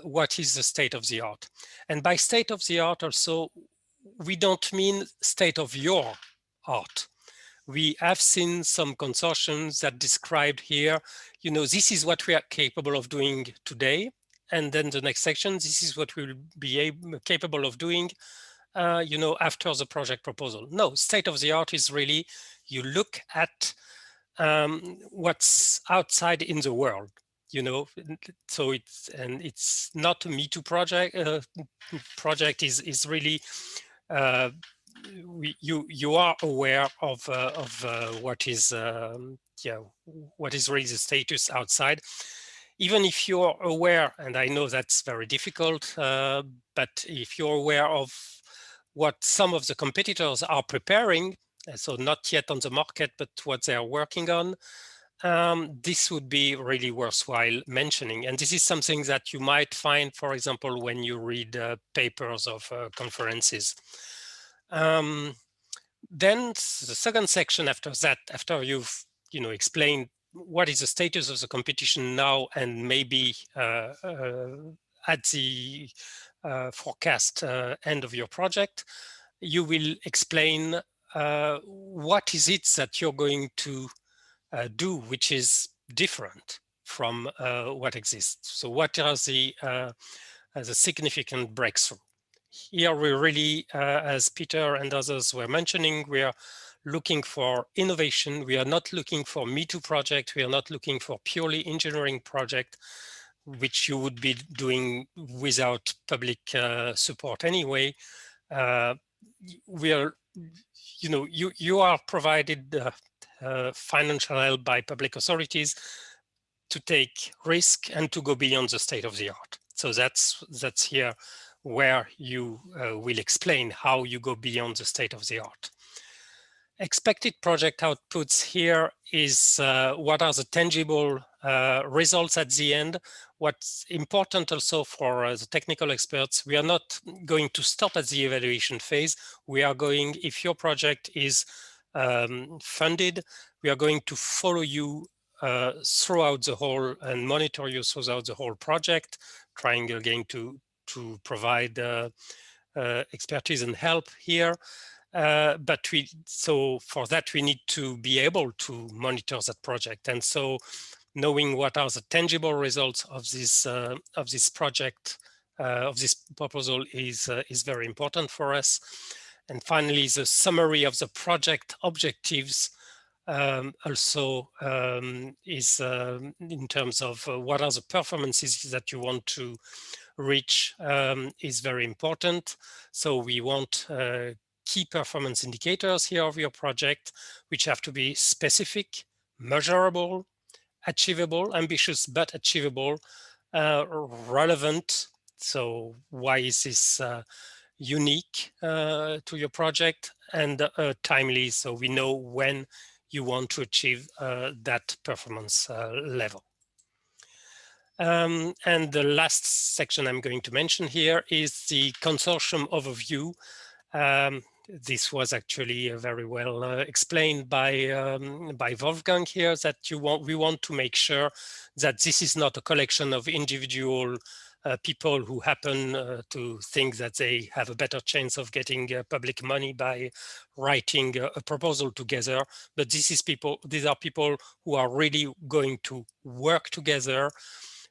what is the state of the art. And by state of the art also, we don't mean state of your art. We have seen some consortiums that described here, this is what we are capable of doing today. And then the next section, this is what we will be capable of doing, after the project proposal. No, state of the art is really, you look at what's outside in the world. So it's not a Me Too project. Project is really you are aware of what is what is really the status outside. even if you're aware, and I know that's very difficult, but if you're aware of what some of the competitors are preparing, so not yet on the market, but what they are working on, this would be really worthwhile mentioning. And this is something that you might find, for example, when you read papers of conferences. Then the second section after that, after you've explained what is the status of the competition now, and maybe at the forecast end of your project, you will explain what is it that you're going to do, which is different from what exists. So what are the significant breakthrough? Here we really, as Peter and others were mentioning, we are looking for innovation. We are not looking for Me Too project. We are not looking for purely engineering project, which you would be doing without public support anyway. We are, you are provided financial help by public authorities to take risk and to go beyond the state of the art. So that's here where you will explain how you go beyond the state of the art. Expected project outputs here is what are the tangible results at the end. What's important also for the technical experts, we are not going to stop at the evaluation phase. We are going, if your project is funded, we are going to follow you throughout the whole and monitor you throughout the whole project, trying again to provide expertise and help here. But so for that, we need to be able to monitor that project. And so knowing what are the tangible results of this project, of this proposal is very important for us. And finally, the summary of the project objectives also is in terms of what are the performances that you want to reach is very important. So we want key performance indicators here of your project, which have to be specific, measurable, achievable, ambitious but achievable, relevant. So why is this unique to your project, and timely, so we know when you want to achieve that performance level. And the last section I'm going to mention here is the consortium overview. This was actually very well explained by Wolfgang here, that we want to make sure that this is not a collection of individual people who happen to think that they have a better chance of getting public money by writing a proposal together. But these are people who are really going to work together,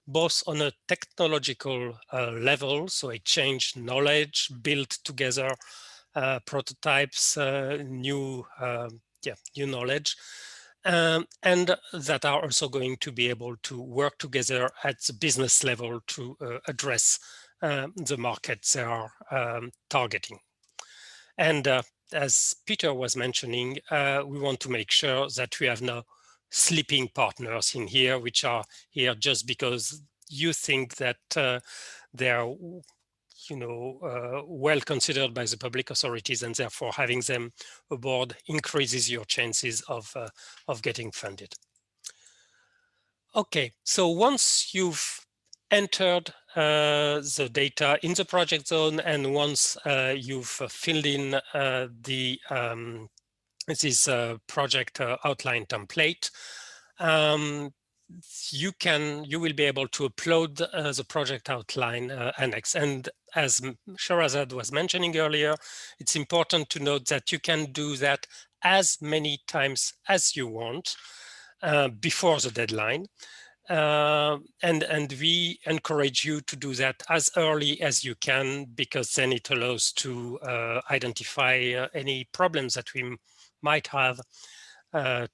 both on a technological level, so exchange knowledge, build together prototypes, new knowledge, and that are also going to be able to work together at the business level to address the markets they are targeting. And as Peter was mentioning, we want to make sure that we have no sleeping partners in here, which are here just because you think that they are well considered by the public authorities, and therefore having them aboard increases your chances of getting funded. Okay, so once you've entered the data in the project zone, and once you've filled in this project outline template, you will be able to upload the project outline annex. And as Scheherazade was mentioning earlier, it's important to note that you can do that as many times as you want before the deadline. And we encourage you to do that as early as you can, because then it allows to identify any problems that we might have,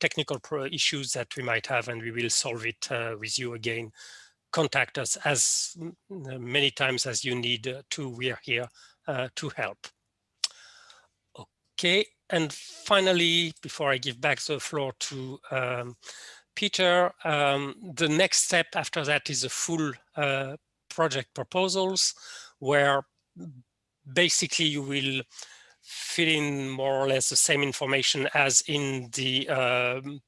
technical issues that we might have, and we will solve it with you again. Contact us as many times as you need to. We are here to help. Okay, and finally, before I give back the floor to Peter, the next step after that is a full project proposals, where basically you will fill in more or less the same information as in the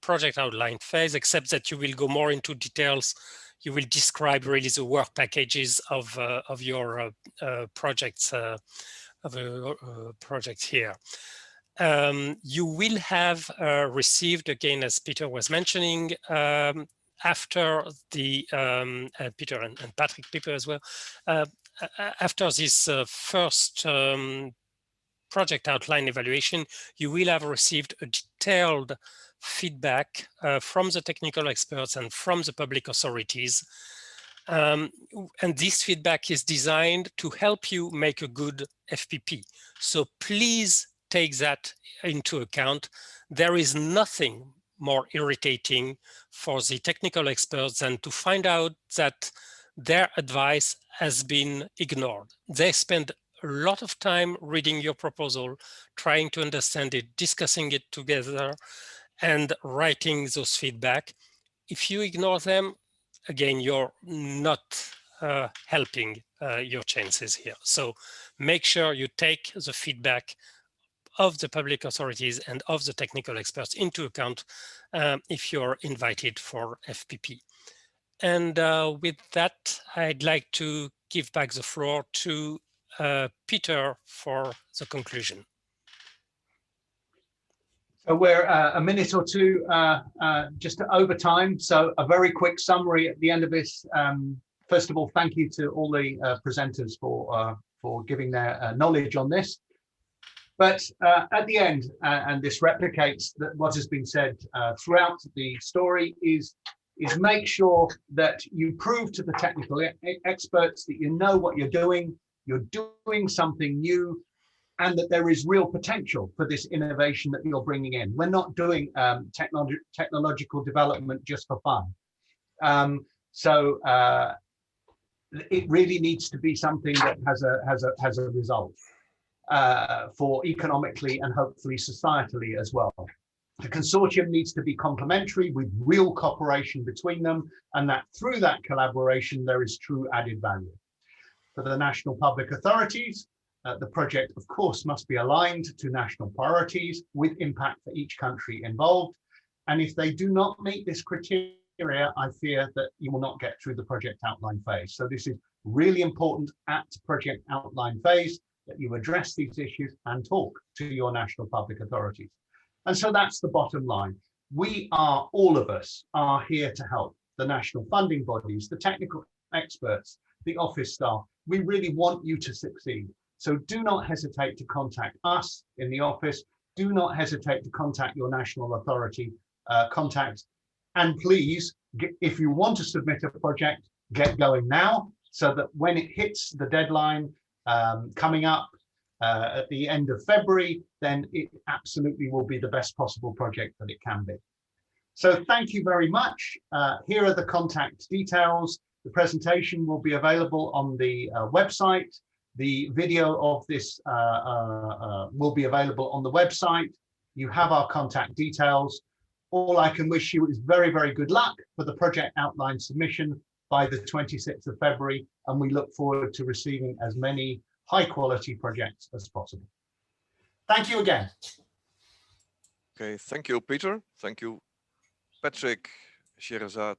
project outline phase, except that you will go more into details. You will describe really the work packages of your projects here. You will have received, again, as Peter was mentioning, after the Peter and Patrick Piper as well, after this first project outline evaluation, you will have received a detailed feedback from the technical experts and from the public authorities. And this feedback is designed to help you make a good FPP. So please take that into account. There is nothing more irritating for the technical experts than to find out that their advice has been ignored. They spend a lot of time reading your proposal, trying to understand it, discussing it together, and writing those feedback. If you ignore them, again, you're not helping your chances here. So make sure you take the feedback of the public authorities and of the technical experts into account if you're invited for FPP. And with that, I'd like to give back the floor to Peter for the conclusion. So we're a minute or two just over time. So a very quick summary at the end of this. First of all, thank you to all the presenters for giving their knowledge on this. But at the end, and this replicates what has been said throughout the story, is make sure that you prove to the technical experts that you know what you're doing something new, and that there is real potential for this innovation that you're bringing in. We're not doing technological development just for fun. So it really needs to be something that has a result for economically and hopefully societally as well. The consortium needs to be complementary with real cooperation between them, and that through that collaboration, there is true added value. For the national public authorities, the project, of course, must be aligned to national priorities with impact for each country involved. And if they do not meet this criteria, I fear that you will not get through the project outline phase. So this is really important at project outline phase, that you address these issues and talk to your national public authorities. And so that's the bottom line. We are, all of us are here to help the national funding bodies, the technical experts, the office staff. We really want you to succeed. So do not hesitate to contact us in the office. Do not hesitate to contact your national authority contacts. And please, if you want to submit a project, get going now, so that when it hits the deadline coming up at the end of February, then it absolutely will be the best possible project that it can be. So thank you very much. Here are the contact details. The presentation will be available on the website. The video of this will be available on the website. You have our contact details. All I can wish you is very, very good luck for the project outline submission by the 26th of February, and we look forward to receiving as many high quality projects as possible. Thank you again. Okay, thank you, Peter. Thank you, Patrick, Scheherazade,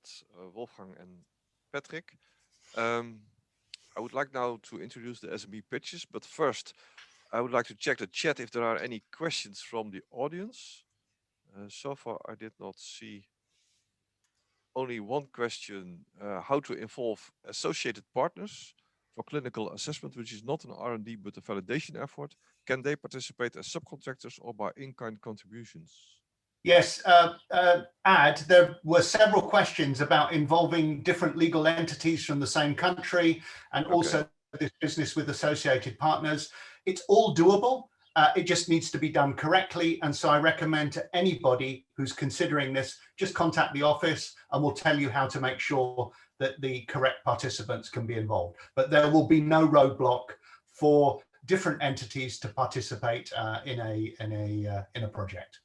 Wolfgang, and Patrick. I would like now to introduce the SME pitches, but first I would like to check the chat if there are any questions from the audience. So far I did not see. Only one question, how to involve associated partners for clinical assessment, which is not an R&D but a validation effort. Can they participate as subcontractors or by in-kind contributions? Yes, there were several questions about involving different legal entities from the same country, and also this business with associated partners. It's all doable. It just needs to be done correctly. And so I recommend to anybody who's considering this, just contact the office and we'll tell you how to make sure that the correct participants can be involved. But there will be no roadblock for different entities to participate in a project.